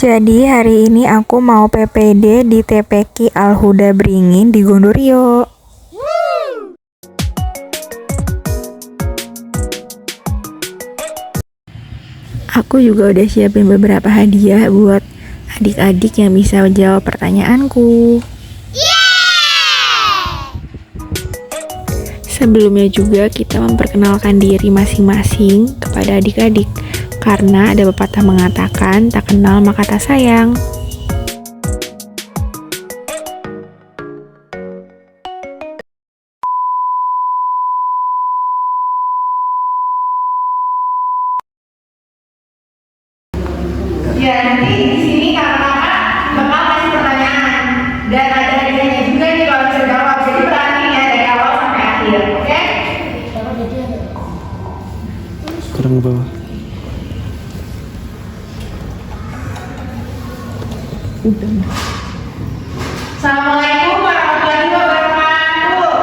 Jadi hari ini aku mau PPD di TPQ Al Huda Beringin di Gondorio. Aku juga udah siapin beberapa hadiah buat adik-adik yang bisa jawab pertanyaanku. Sebelumnya juga kita memperkenalkan diri masing-masing kepada adik-adik, karena ada pepatah mengatakan tak kenal maka tak sayang. Ya, nanti di sini kakak-kakak bakal kasih pertanyaan dan ada hadiahnya juga nih kalau bisa jawab. Jadi berani ya dari awal sampai akhir, oke? Kurang bawah. Assalamualaikum warahmatullahi wabarakatuh.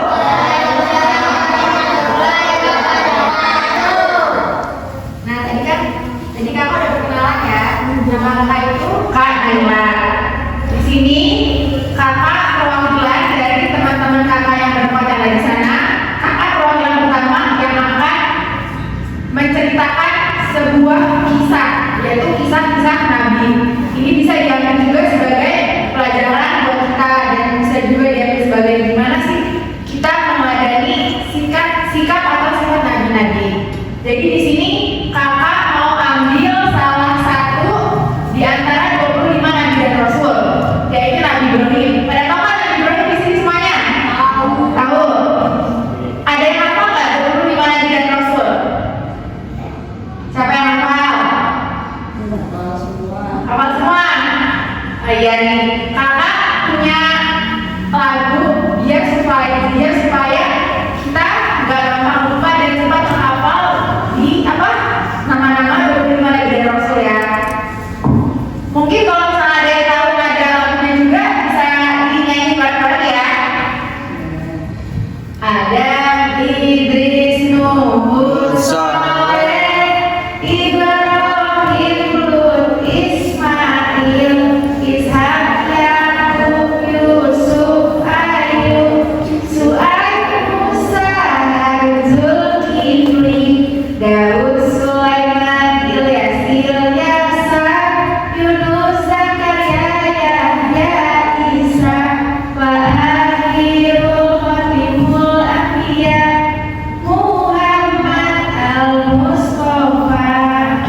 Nah, tadi kakak udah perkenalan ya. Nama kakak itu Kak Naila. Di sini kakak perwakilan dari teman-teman kakak yang berpada di sana. Kakak perwakilan pertama yang akan menceritakan sebuah kisah, yaitu kisah-kisah Nabi. Ini bisa diambil juga sebagai pelajaran buat kita dan bisa juga diambil sebagai gimana sih kita meneladani sikap atau sifat Nabi-Nabi. Jadi di sini kakak mau ambil salah satu di antara 25 Nabi dan Rasul, yaitu Nabi Ibrahim. Pada tahu kan Nabi Ibrahim di sini semuanya? Tahu. Ada yang hafal nggak 25 Nabi dan Rasul? Siapa yang hafal? Hafal semua? Oh, iya nih. Kakak punya lagu biar supaya kita nggak gampang lupa dan cepat menghafal di nama-nama 25 Nabi dan Rasul ya. Mungkin kalau misalnya ada yang tahu ada lagunya juga bisa dinyanyi bareng-bareng ya. Adam, Idris, Nuh, Saleh, Ibrahim, Lut, Ismail, Ishak, Yakub, Yusuf, Ayub, Su'aib, Musa, Zulkifli, Daud, Sulaiman, Ilyas, Ilyasa, Yunus, Zakaria, Yahya, Isa, wa akhirul khatimul anbiya, Muhammad al-Mustafa.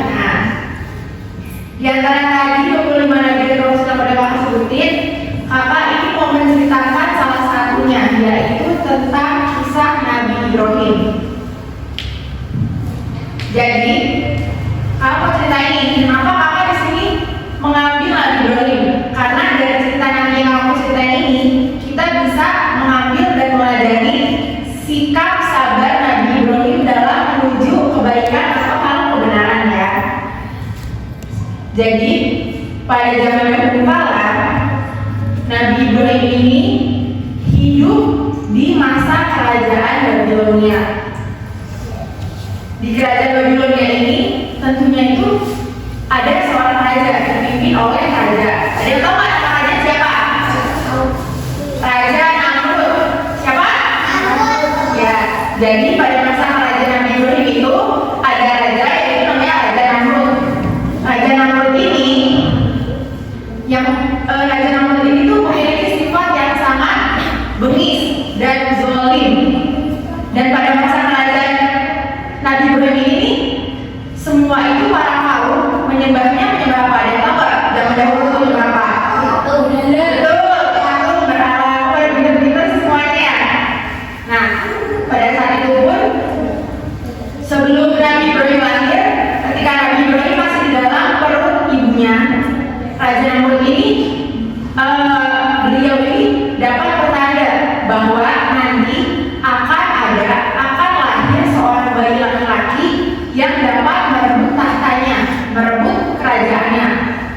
Nah, di antara tadi 25 Nabi dan Rasul yang pada kakak sebutin, kakak ini mau menceritakan salah satunya, yaitu tentang kisah Nabi Ibrahim. Jadi, kakak mau ceritain kenapa kakak di sini mengambil Nabi Ibrahim. Karena dari cerita Nabi yang aku ceritain ini, kita bisa mengambil dan meladani sikap sabar Nabi Ibrahim dalam menuju kebaikan atau hal kebenaran ya. Jadi pada zaman dahulu kala Nabi Ibrahim ini hidup di masa kerajaan Babilonia. Di kerajaan Babilonia ini tentunya itu ada seorang raja dipimpin oleh raja. Ada yang tahu nggak nama raja siapa? Raja Namrud. Siapa? Ya. Jadi pada masa kerajaan Nabi Ibrahim itu ada raja yaitu namanya Raja Namrud. Raja Namrud ini Raja Namrud ini tuh memiliki sifat yang sangat bengis dan zalim. Dan pada masa kerajaan Nabi Ibrahim ini semua itu para kaum menyembah apa? Ada yang tahu nggak? Zaman dahulu itu menyembah apa? Betul, patung, berhala, pinter-pinter semuanya. Nah, pada saat itu pun sebelum Nabi Ibrahim lahir, ketika Nabi Ibrahim masih di dalam perut ibunya, Raja Namrud ini beliau ini dapat pertanda bahwa nanti akan lahir seorang bayi laki-laki yang dapat merebut tahtanya, merebut kerajaannya.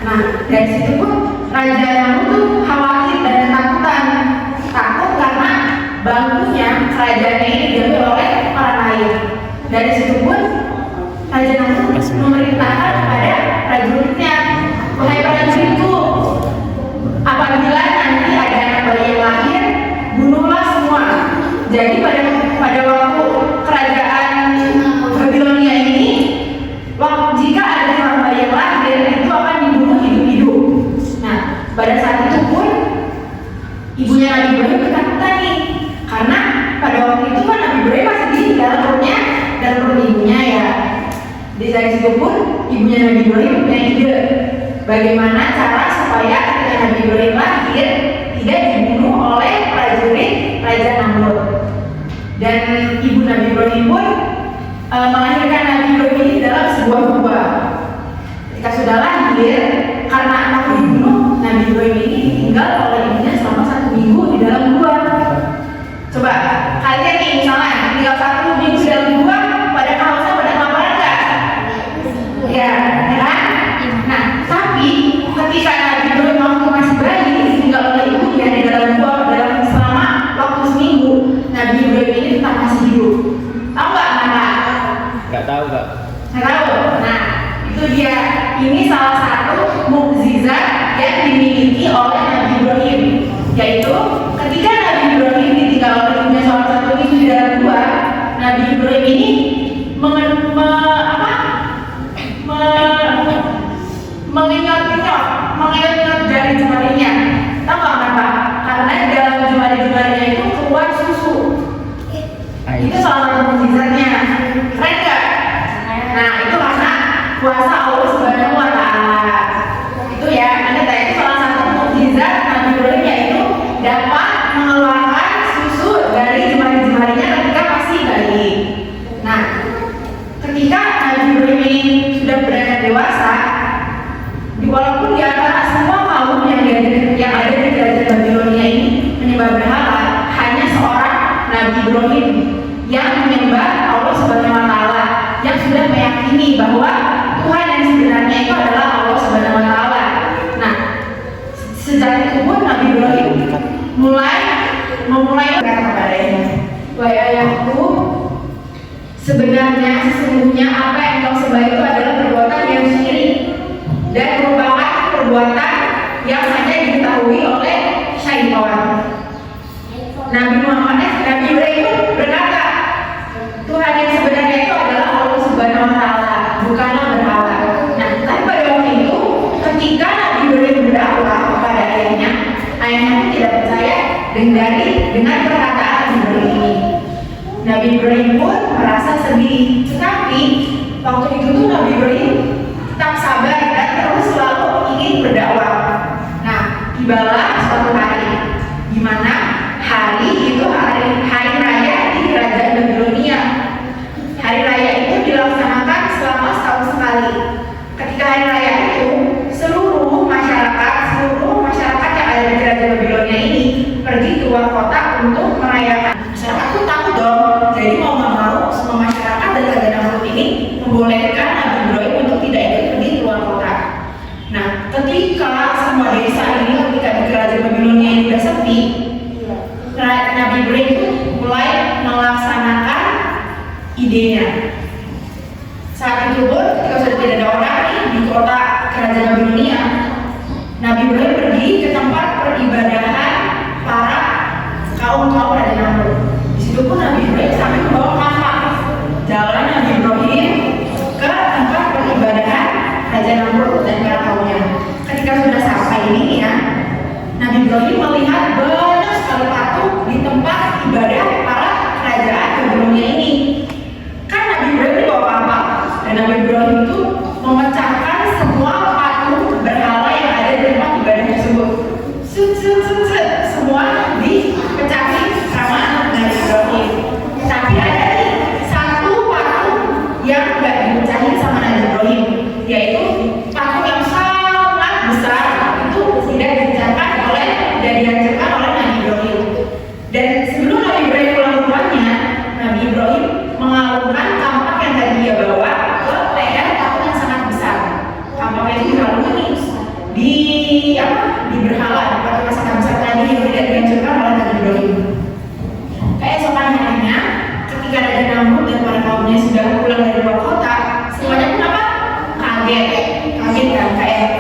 Nah, dari situ pun Raja Namrud tuh khawatir dan ketakutan, takut karena bangkunya kerajaannya ini diambil oleh orang lain. Dari situ pun Raja Namrud memerintahkan kepada prajuritnya Wahai prajuritku, apabila nanti ada anak bayi yang lahir, bunuhlah semua. Jadi pada waktu kerajaan Babilonia ini, jika ada seorang bayi yang lahir, itu akan dibunuh hidup-hidup. Nah, pada saat itu pun ibunya Nabi Ibrahim ketakutan nih, karena pada waktu itu kan Nabi Ibrahim masih di dalam perut ibunya ya. Dari situ pun ibunya Nabi Ibrahim punya ide bagaimana cara supaya ketika Nabi Ibrahim lahir tidak dibunuh oleh prajurit Raja Namrud. Dan ibu Nabi Ibrahim pun melahirkan Nabi Ibrahim ini dalam sebuah gua. Ketika sudah lahir, karena anak dibunuh, Nabi Ibrahim ini ditinggal oleh ibunya selama 1 minggu di dalam gua. Coba kalian nih misalnya tinggal 1 minggu di dalam gua, pada kehausan, pada kelaparan nggak? Ya kan? Nah, tapi ketika Nabi Ibrahim waktu masih bayi tinggal oleh ibunya di dalam gua selama waktu seminggu, Nabi Ibrahim ini tetap masih hidup. Tahu nggak kenapa? Nggak tahu, Kak. Nggak tahu. Nah, itu dia. Ini salah satu mukjizat yang dimiliki oleh Nabi Ibrahim, yaitu ketika Nabi Ibrahim ditinggal oleh ibunya selama 1 minggu di dalam gua, Nabi Ibrahim ini mengingat dari jemarinya. Tahu nggak kenapa? Karena di dalam jemari-jemarinya itu keluar susu. Itu salah satu mukjizatnya. Keren nggak? Nah, itu karena kuasa Allah Subhanahu wa Ta'ala. Itu ya, itu salah satu mukjizat Nabi Ibrahim, yaitu dapat mengeluarkan susu dari jemari-jemarinya ketika masih bayi. Nah, ketika Nabi Ibrahim ini sudah beranjak dewasa, walaupun di antara semua kaum yang ada di kerajaan Babilonia ini menyembah berhala, hanya seorang Nabi Ibrahim yang menyembah Allah Subhanahu wa Ta'ala, yang sudah meyakini bahwa Tuhan yang sebenarnya itu adalah Allah Subhanahu wa Ta'ala. Nah, sejak itu pun Nabi Ibrahim memulai berkata kepadanya, "Wahai ayahku, sesungguhnya apa yang kau sembah itu adalah perbuatan yang syirik dan merupakan perbuatan yang hanya diketahui oleh syaitan." Nabi Ibrahim berkata, Tuhan yang sebenarnya itu adalah Allah Subhanahu wa Ta'ala, bukanlah berhala. Nah, tapi pada waktu itu ketika Nabi Ibrahim berdakwah kepada ayahnya pun tidak percaya dengan perkataan Nabi Ibrahim ini. Nabi Ibrahim pun merasa sedih, tetapi waktu itu tuh Nabi Ibrahim tetap sabar dan terus selalu ingin berdakwah. Nah, tibalah suatu hari di mana hari itu hari raya di kerajaan Babilonia. Hari raya itu dilaksanakan selama setahun sekali. Ketika hari raya itu, seluruh masyarakat yang ada di kerajaan Babilonia ini pergi keluar kota untuk merayakan. Masyarakat pun tahu dong. Jadi mau nggak mau semua masyarakat dan Raja Namrud ini membolehkan Nabi Ibrahim untuk tidak ikut pergi keluar kota. Nah, ketika semua desa ini ketika di kerajaan Babilonia ini sudah sepi, Nabi Ibrahim itu mulai melaksanakan idenya. Saat itu pun ketika sudah tidak ada orang di kota kerajaan Babilonia, Nabi Ibrahim pergi ke tempat peribadahan para kaum Raja Namrud. Di situ pun Nabi Ibrahim sampai membawa kampak. Jalan Nabi Ibrahim ke tempat peribadahan Raja Namrud dan para kaumnya. Ketika sudah sampai ini ya, Nabi Ibrahim melihat banyak sekali patung di tempat ibadah para kerajaan Babilonia ini. Kan Nabi Ibrahim dibawa kampak, dan Nabi Ibrahim itu memecahkan semua patung berhala yang ada di tempat ibadah tersebut. Semua dipecahin sama Nabi Ibrahim. Tapi ada nih satu patung yang nggak dipecahin sama Nabi Ibrahim, yaitu patung yang sangat besar, itu tidak dihancurkan oleh Nabi Ibrahim. Dan sebelum Nabi Ibrahim pulang ke rumahnya, Nabi Ibrahim mengalungkan kampak yang tadi dia bawa ke leher patung yang sangat besar. Kampaknya itu dialungkan di berhala, di patung yang sangat besar tadi yang tidak dihancurkan oleh Nabi Ibrahim. Keesokan harinya, ketika Raja Namrud dan para kaumnya sudah pulang dari luar kota, semuanya pun kaget kan, kayak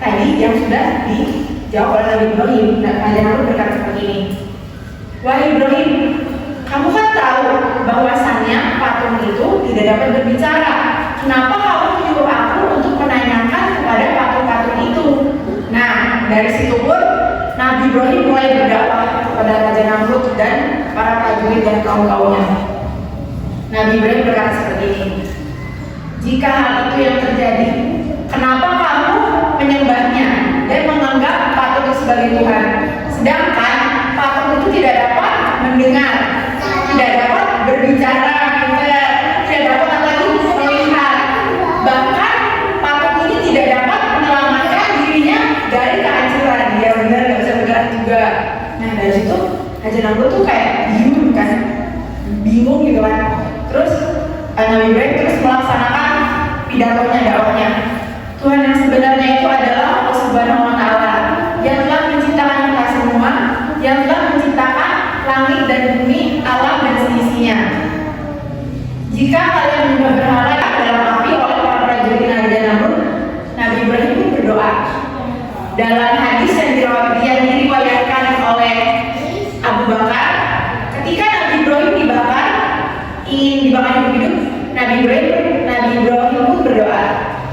tadi yang sudah dijawab oleh Nabi Ibrahim. Nah, Raja Namrud berkata seperti ini, wahai Ibrahim, kamu kan tahu bahwasannya patung itu tidak dapat berbicara. Kenapa kamu menyuruh aku untuk menanyakan kepada patung-patung itu? Nah, dari situ pun Nabi Ibrahim mulai berdakwah kepada Raja Namrud dan para prajurit dan kaum-kaumnya. Nabi Ibrahim berkata seperti ini, jika hal itu yang terjadi, kenapa kamu menyembahnya dan menganggap patung itu sebagai Tuhan? Sedangkan patung itu tidak dapat mendengar, tidak dapat berbicara, tidak dapat lagi melihat. Bahkan patung ini tidak dapat menyelamatkan dirinya dari kehancuran. Dia benar nggak bisa bergerak juga. Nah, dari situ Raja Namrud tuh kayak bingung gitu kan. Terus Nabi Ibrahim terus melaksanakan pidatonya, dakwahnya. Tuhan yang sebenarnya itu adalah Allah Subhanahu wa Ta'ala yang telah menciptakan kita semua, yang telah menciptakan langit dan bumi, alam dan seisinya. Jika kalian menyembah berhala dalam api oleh para prajurit Raja Namrud, Nabi Ibrahim pun berdoa. Dalam hadis yang diriwayatkan oleh Abu Bakar, ketika Nabi Ibrahim ingin dibakar hidup, Nabi Ibrahim pun berdoa,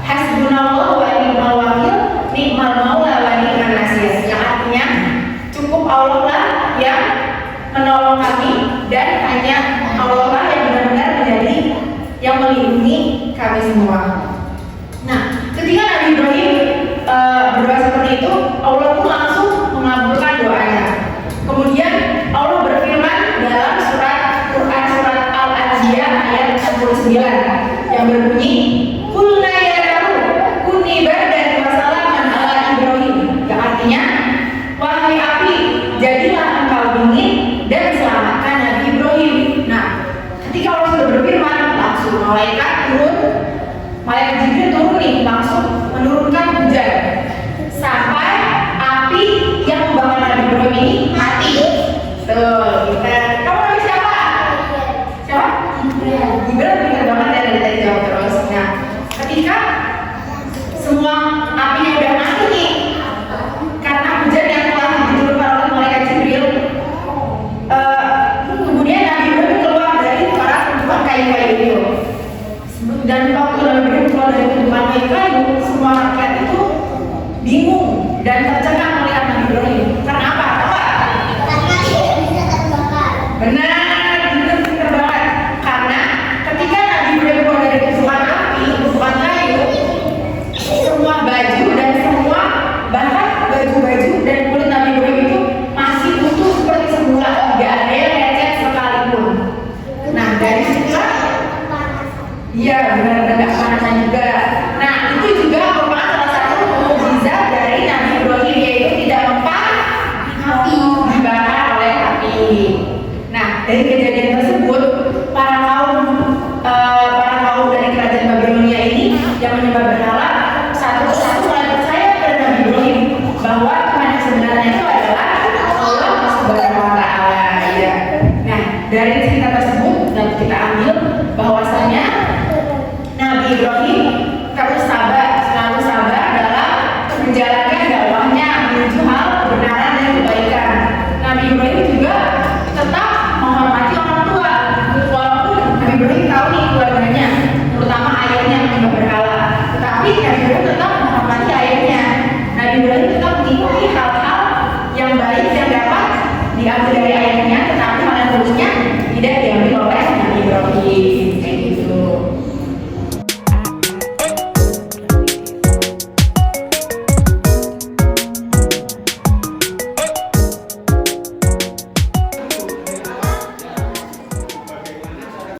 hasbunallahu wa ni'mal wakil, ni'mal maula wa ni'man nasir. Yang artinya cukup Allah lah yang menolong kami dan hanya Allah lah yang benar-benar menjadi yang melindungi kami semua. Nah, ketika Nabi Ibrahim berdoa seperti itu, Allah pun langsung mengabulkan doanya. Kemudian Allah berfirman dalam surat Quran surat Al-Anbiya ayat 69 yang berbunyi,